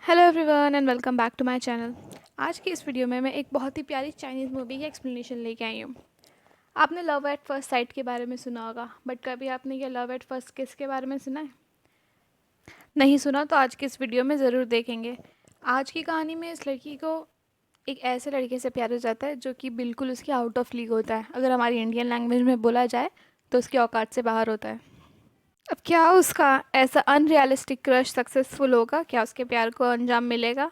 Hello everyone and welcome back to my channel. आज की इस वीडियो में मैं एक बहुत ही प्यारी चाइनीज़ मूवी की एक्सप्लेनेशन लेके आई हूँ। आपने लव एट फर्स्ट साइट के बारे में सुना होगा, बट कभी आपने ये लव एट फर्स्ट किस के बारे में सुना है? नहीं सुना तो आज की इस वीडियो में ज़रूर देखेंगे। आज की कहानी में इस लड़की को एक ऐसे लड़के से प्यार हो जाता है जो कि बिल्कुल उसकी आउट ऑफ लीग होता है। अगर हमारी इंडियन लैंग्वेज में बोला जाए तो उसकी औकात से बाहर होता है। अब क्या उसका ऐसा अनरियलिस्टिक क्रश सक्सेसफुल होगा? क्या उसके प्यार को अंजाम मिलेगा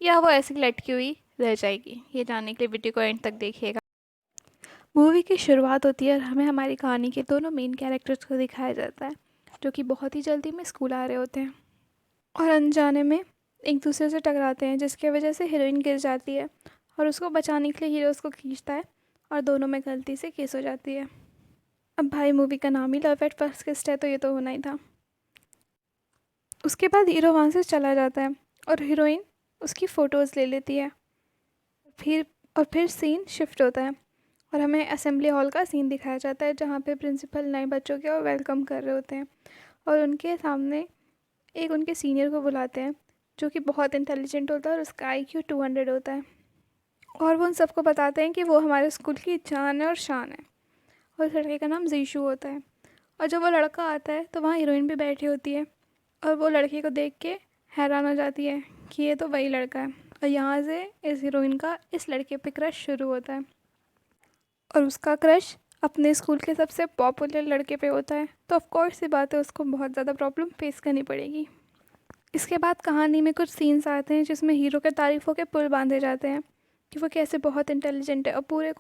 या वो ऐसी लटकी हुई रह जाएगी? ये जानने के लिए वीडियो को एंड तक देखिएगा। मूवी की शुरुआत होती है और हमें हमारी कहानी के दोनों मेन कैरेक्टर्स को दिखाया जाता है जो कि बहुत ही जल्दी में स्कूल आ रहे होते हैं और अनजाने में एक दूसरे से टकराते हैं, जिसकी वजह से हीरोइन गिर जाती है और उसको बचाने के लिए हीरो उसको खींचता है और दोनों में गलती से केस हो जाती है। अब भाई, मूवी का नाम ही लव एट फर्स्ट किस है तो ये तो होना ही था। उसके बाद हीरो वहाँ से चला जाता है और हीरोइन उसकी फ़ोटोज़ ले लेती है। फिर फिर सीन शिफ्ट होता है और हमें असेंबली हॉल का सीन दिखाया जाता है जहाँ पे प्रिंसिपल नए बच्चों के वेलकम कर रहे होते हैं और उनके सामने एक उनके सीनियर को बुलाते हैं जो कि बहुत इंटेलिजेंट होता है और उसका IQ 200 होता है। और वो उन सबको बताते हैं कि वो हमारे स्कूल की जान है और शान है, और उस लड़के का नाम जीशू होता है। और जब वो लड़का आता है तो वहाँ हीरोइन भी बैठी होती है और वो लड़के को देख के हैरान हो जाती है कि ये तो वही लड़का है। और यहाँ से इस हीरोइन का इस लड़के पे क्रश शुरू होता है और उसका क्रश अपने स्कूल के सबसे पॉपुलर लड़के पे होता है। तो ऑफ कोर्स सी बात है, उसको बहुत ज़्यादा प्रॉब्लम फेस करनी पड़ेगी। इसके बाद कहानी में कुछ सीन्स आते हैं जिसमें हीरो के तारीफ़ों के पुल बांधे जाते हैं कि वो कैसे बहुत इंटेलिजेंट है और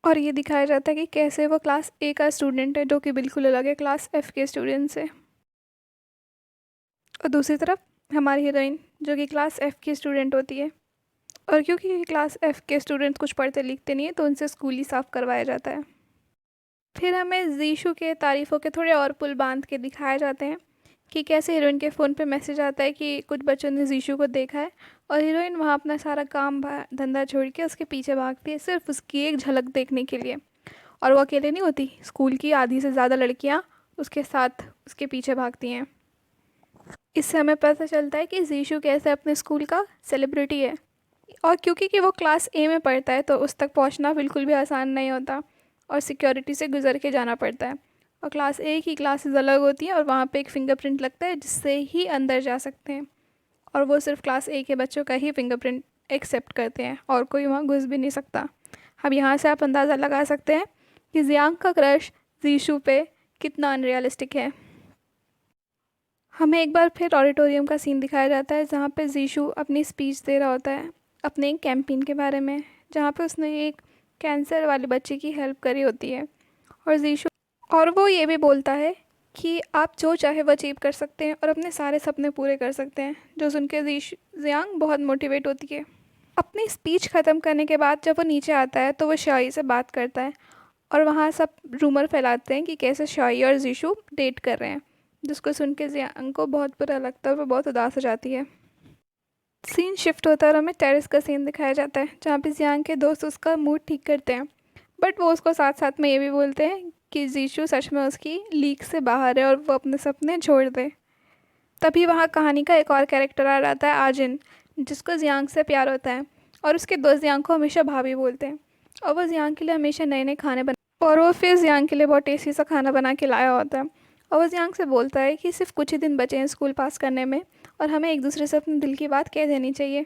और ये दिखाया जाता है कि कैसे वो क्लास A का स्टूडेंट है जो कि बिल्कुल अलग है क्लास F के स्टूडेंट से। और दूसरी तरफ हमारी हीरोइन जो कि क्लास F की स्टूडेंट होती है, और क्योंकि क्लास F के स्टूडेंट्स कुछ पढ़ते लिखते नहीं है तो उनसे स्कूल ही साफ़ करवाया जाता है। फिर हमें जीशू के तारीफ़ों के थोड़े और पुल बांध के दिखाए जाते हैं कि कैसे हीरोइन के फ़ोन पे मैसेज आता है कि कुछ बच्चों ने जीशू को देखा है और हीरोइन वहाँ अपना सारा काम धंधा छोड़ के उसके पीछे भागती है सिर्फ उसकी एक झलक देखने के लिए। और वो अकेले नहीं होती, स्कूल की आधी से ज़्यादा लड़कियाँ उसके साथ उसके पीछे भागती हैं। इससे हमें पता चलता है कि जीशू कैसे अपने स्कूल का सेलिब्रिटी है, और क्योंकि कि वो क्लास A में पढ़ता है तो उस तक पहुंचना बिल्कुल भी आसान नहीं होता और सिक्योरिटी से गुजर के जाना पड़ता है। और क्लास A की क्लासेस अलग होती हैं और वहाँ पे एक फ़िंगरप्रिंट लगता है जिससे ही अंदर जा सकते हैं, और वो सिर्फ क्लास A के बच्चों का ही फिंगरप्रिंट एक्सेप्ट करते हैं और कोई वहाँ घुस भी नहीं सकता। अब यहाँ से आप अंदाज़ा लगा सकते हैं कि जियांग का क्रश जीशू पे कितना अनरियलिस्टिक है। हमें एक बार फिर ऑडिटोरियम का सीन दिखाया जाता है जहाँ पे जीशू अपनी स्पीच दे रहा होता है अपने एक कैंपेन के बारे में, जहाँ पे उसने एक कैंसर वाले बच्चे की हेल्प करी होती है। और जीशू और वो ये भी बोलता है कि आप जो चाहे वो अचीव कर सकते हैं और अपने सारे सपने पूरे कर सकते हैं, जो सुन के जियांग बहुत मोटिवेट होती है। अपनी स्पीच ख़त्म करने के बाद जब वो नीचे आता है तो वो शाई से बात करता है और वहाँ सब रूमर फैलाते हैं कि कैसे शाई और जीशू डेट कर रहे हैं, जिसको सुन के जियांग को बहुत बुरा लगता है और वो बहुत उदास हो जाती है। सीन शिफ्ट होता है और हमें टेरेस का सीन दिखाया जाता है जहाँ पे जियांग के दोस्त उसका मूड ठीक करते हैं, बट वो उसको साथ साथ में ये भी बोलते हैं कि जीशू सच में उसकी लीग से बाहर है और वो अपने सपने छोड़ दे। तभी वहाँ कहानी का एक और कैरेक्टर आ जाता है, आजिन, जिसको जियांग से प्यार होता है और उसके दोस्त जियांग को हमेशा भाभी बोलते हैं। और वो जियांग के लिए हमेशा नए नए खाने बना और वो फिर जियांग के लिए बहुत टेस्टी सा खाना बना के लाया होता है। और वो जियांग से बोलता है कि सिर्फ कुछ ही दिन बचे हैं स्कूल पास करने में और हमें एक दूसरे से अपने दिल की बात कह देनी चाहिए।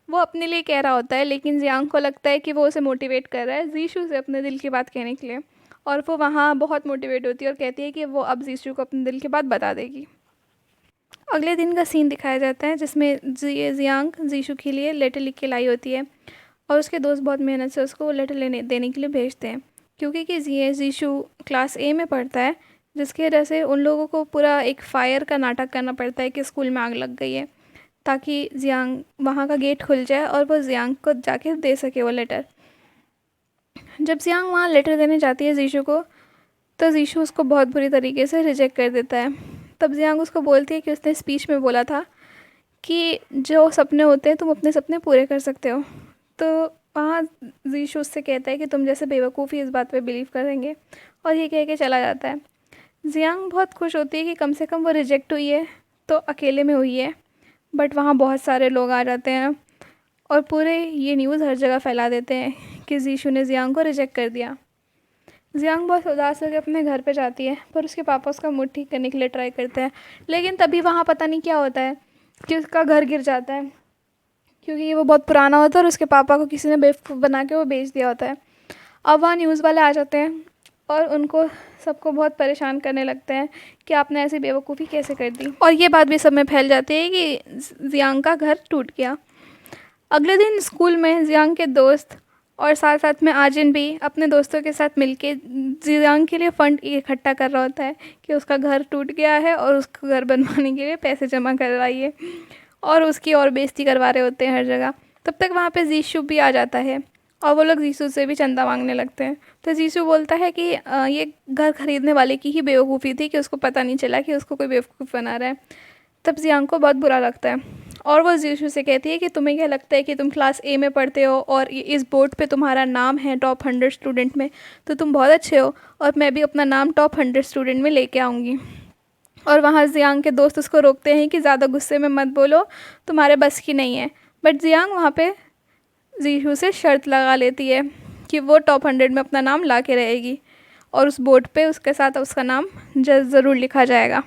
वो अपने लिए कह रहा होता है लेकिन जियांग को लगता है कि वो उसे मोटिवेट कर रहा है जीशू से अपने दिल की बात कहने के लिए, और वो वहाँ बहुत मोटिवेट होती है और कहती है कि वो अब जीशू को अपने दिल की बात बता देगी। अगले दिन का सीन दिखाया जाता है जिसमें जियांग जीशू के लिए लेटर लिख के लाई होती है और उसके दोस्त बहुत मेहनत से उसको वो लेटर लेने देने के लिए भेजते हैं, क्योंकि कि जीशू क्लास A में पढ़ता है, जिसकी वजह से उन लोगों को पूरा एक फायर का नाटक करना पड़ता है कि स्कूल में आग लग गई है, ताकि जियांग वहाँ का गेट खुल जाए और वो जियांग को जाके दे सके वो लेटर। जब जियांग वहाँ लेटर देने जाती है जीशू को, तो जीशू उसको बहुत बुरी तरीके से रिजेक्ट कर देता है। तब जियांग उसको बोलती है कि उसने स्पीच में बोला था कि जो सपने होते हैं तुम अपने सपने पूरे कर सकते हो। तो वहाँ जीशू उससे कहता है कि तुम जैसे बेवकूफ़ ही इस बात पे बिलीव करेंगे, और ये कह के चला जाता है। जियांग बहुत खुश होती है कि कम से कम वो रिजेक्ट हुई है तो अकेले में हुई है, बट वहाँ बहुत सारे लोग आ जाते हैं और पूरे ये न्यूज़ हर जगह फैला देते हैं कि जीशू ने जियांग को रिजेक्ट कर दिया। जियांग बहुत उदास होकर अपने घर पे जाती है, पर उसके पापा उसका मूड ठीक करने के लिए ट्राई करते हैं। लेकिन तभी वहाँ पता नहीं क्या होता है कि उसका घर गिर जाता है, क्योंकि वो बहुत पुराना होता है और उसके पापा को किसी ने बेवकूफ़ बना के वो बेच दिया होता है। अब वहाँ न्यूज़ वाले आ जाते हैं और उनको सबको बहुत परेशान करने लगते हैं कि आपने ऐसी बेवकूफ़ी कैसे कर दी, और ये बात भी सब में फैल जाती है कि जियांग का घर टूट गया। अगले दिन स्कूल में जियांग के दोस्त और साथ साथ में आजिन भी अपने दोस्तों के साथ मिलके जियांग के लिए फ़ंड इकट्ठा कर रहा होता है कि उसका घर टूट गया है और उसको घर बनवाने के लिए पैसे जमा करवाइए, और उसकी और बेइज्जती करवा रहे होते हैं हर जगह। तब तक वहाँ पे जीशू भी आ जाता है और वो लोग जीशू से भी चंदा मांगने लगते हैं। तो जीशू बोलता है कि ये घर खरीदने वाले की ही बेवकूफ़ी थी कि उसको पता नहीं चला कि उसको कोई बेवकूफ़ बना रहा है। तब जियांग को बहुत बुरा लगता है और वो जीशू से कहती है कि तुम्हें क्या लगता है कि तुम क्लास ए में पढ़ते हो और इस बोर्ड पे तुम्हारा नाम है टॉप 100 स्टूडेंट में, तो तुम बहुत अच्छे हो, और मैं भी अपना नाम टॉप 100 स्टूडेंट में लेके आऊँगी। और वहाँ जियांग के दोस्त उसको रोकते हैं कि ज़्यादा गुस्से में मत बोलो, तुम्हारे बस की नहीं है। बट जियांग वहाँ पे जीशू से शर्त लगा लेती है कि वो टॉप 100 में अपना नाम ला के रहेगी और उस बोर्ड पे उसके साथ उसका नाम ज़रूर लिखा जाएगा।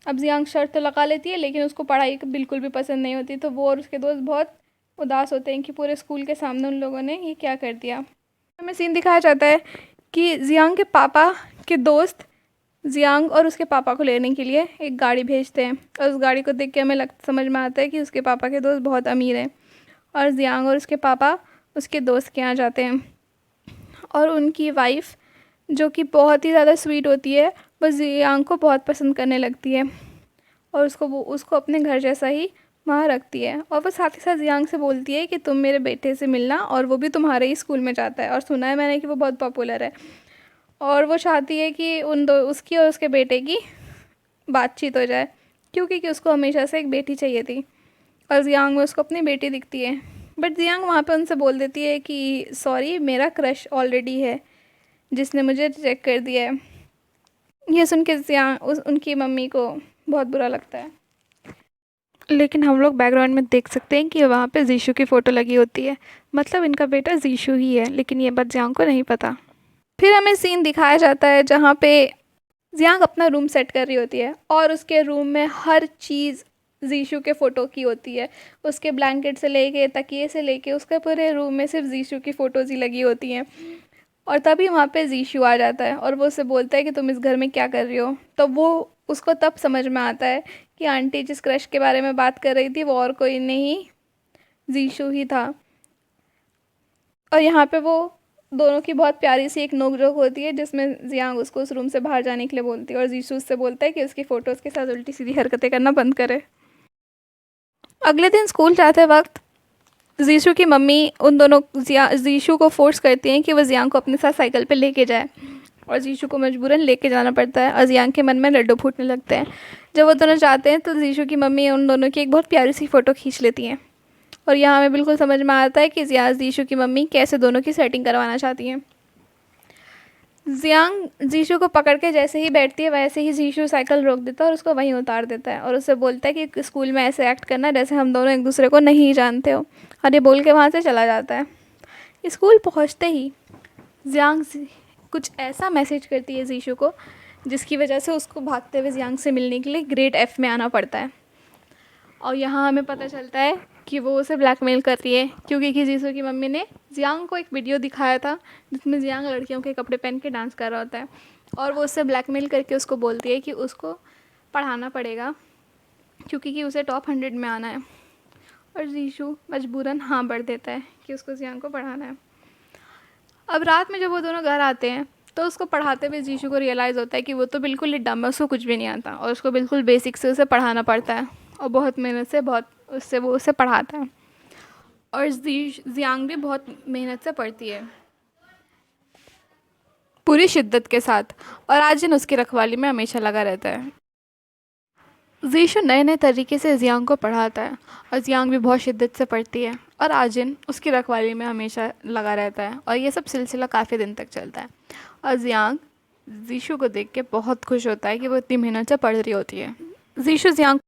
अब जियांग शर्त तो लगा लेती है, लेकिन उसको पढ़ाई बिल्कुल भी पसंद नहीं होती, तो वो और उसके दोस्त बहुत उदास होते हैं कि पूरे स्कूल के सामने उन लोगों ने ये क्या कर दिया। हमें सीन दिखाया जाता है कि जियांग के पापा के दोस्त जियांग और उसके पापा को लेने के लिए एक गाड़ी भेजते हैं, और उस गाड़ी को देख के हमें समझ में आता है कि उसके पापा के दोस्त बहुत अमीर हैं, और जियांग और उसके पापा उसके दोस्त के यहाँ जाते हैं। और उनकी वाइफ़, जो कि बहुत ही ज़्यादा स्वीट होती है, वो जियांग को बहुत पसंद करने लगती है और उसको अपने घर जैसा ही वहाँ रखती है। और वो साथ ही साथ जियांग से बोलती है कि तुम मेरे बेटे से मिलना, और वो भी तुम्हारे ही स्कूल में जाता है और सुना है मैंने कि वो बहुत पॉपुलर है। और वो चाहती है कि उसकी और उसके बेटे की बातचीत हो जाए, क्योंकि उसको हमेशा से एक बेटी चाहिए थी, और जियांग में उसको अपनी बेटी दिखती है। बट जियांग वहाँ पे उनसे बोल देती है कि सॉरी, मेरा क्रश ऑलरेडी है जिसने मुझे रिजेक्ट कर दिया है। ये सुन के जियांग उनकी मम्मी को बहुत बुरा लगता है। लेकिन हम लोग बैकग्राउंड में देख सकते हैं कि वहाँ पे जीशू की फ़ोटो लगी होती है, मतलब इनका बेटा जीशू ही है, लेकिन ये बात जियांग को नहीं पता। फिर हमें सीन दिखाया जाता है जहाँ पे जियांग अपना रूम सेट कर रही होती है और उसके रूम में हर चीज़ जीशू के फ़ोटो की होती है। उसके ब्लैंकेट से लेके तकिए से लेके उसके पूरे रूम में सिर्फ जीशू की फ़ोटोज़ ही लगी होती हैं। और तभी वहाँ पे जीशू आ जाता है और वो उससे बोलता है कि तुम इस घर में क्या कर रही हो। तो वो उसको तब समझ में आता है कि आंटी जिस क्रश के बारे में बात कर रही थी वो और कोई नहीं, जीशू ही था। और यहाँ पे वो दोनों की बहुत प्यारी सी एक नोक-झोंक होती है, जिसमें जियांग उसको उस रूम से बाहर जाने के लिए बोलती है और जीशू उससे बोलता है कि उसकी फ़ोटोज़ के साथ उल्टी-सीधी हरकतें करना बंद करे। अगले दिन स्कूल जाते वक्त जीशू की मम्मी उन दोनों जीशू को फोर्स करती हैं कि वो जियांग को अपने साथ साइकिल पे लेके जाए, और जीशू को मजबूरन लेके जाना पड़ता है और जियांग के मन में लड्डू फूटने लगते हैं। जब वो दोनों जाते हैं तो जीशू की मम्मी उन दोनों की एक बहुत प्यारी सी फ़ोटो खींच लेती हैं, और यहाँ हमें बिल्कुल समझ में आता है कि जीशू की मम्मी कैसे दोनों की सेटिंग करवाना चाहती हैं। जियांग जीशू को पकड़ के जैसे ही बैठती है वैसे ही जीशू साइकिल रोक देता है और उसको वहीं उतार देता है, और उससे बोलता है कि स्कूल में ऐसे एक्ट करना जैसे हम दोनों एक दूसरे को नहीं जानते हो, और ये बोल के वहाँ से चला जाता है। स्कूल पहुँचते ही जियांग कुछ ऐसा मैसेज करती है जीशू को जिसकी वजह से उसको भागते हुए जियांग से मिलने के लिए ग्रेड F में आना पड़ता है। और यहाँ हमें पता चलता है कि वो उसे ब्लैकमेल कर रही है, क्योंकि जीशू की मम्मी ने जियांग को एक वीडियो दिखाया था जिसमें जियांग लड़कियों के कपड़े पहन के डांस कर रहा होता है, और वो उससे ब्लैकमेल करके उसको बोलती है कि उसको पढ़ाना पड़ेगा क्योंकि उसे टॉप 100 में आना है, और जीशू मजबूरन हाँ भर देता है कि उसको जियांग को पढ़ाना है। अब रात में जब वो दोनों घर आते हैं तो उसको पढ़ाते हुए जीशू को रियलाइज़ होता है कि वो तो बिल्कुल ही डम है, उसको कुछ भी नहीं आता, और उसको बिल्कुल बेसिक से उसे पढ़ाना पड़ता है, और बहुत मेहनत से वो उसे पढ़ाता है, और जियांग भी बहुत मेहनत से पढ़ती है पूरी शिद्दत के साथ, और आजिन उसकी रखवाली में हमेशा लगा रहता है। जीशू नए नए तरीके से जियांग को पढ़ाता है और जियांग भी बहुत शिद्दत से पढ़ती है, और आजिन उसकी रखवाली में हमेशा लगा रहता है, और ये सब सिलसिला काफ़ी दिन तक चलता है। और जियांग जीशू को देख के बहुत खुश होता है कि वो इतनी मेहनत से पढ़ रही होती है। जीशू जियांग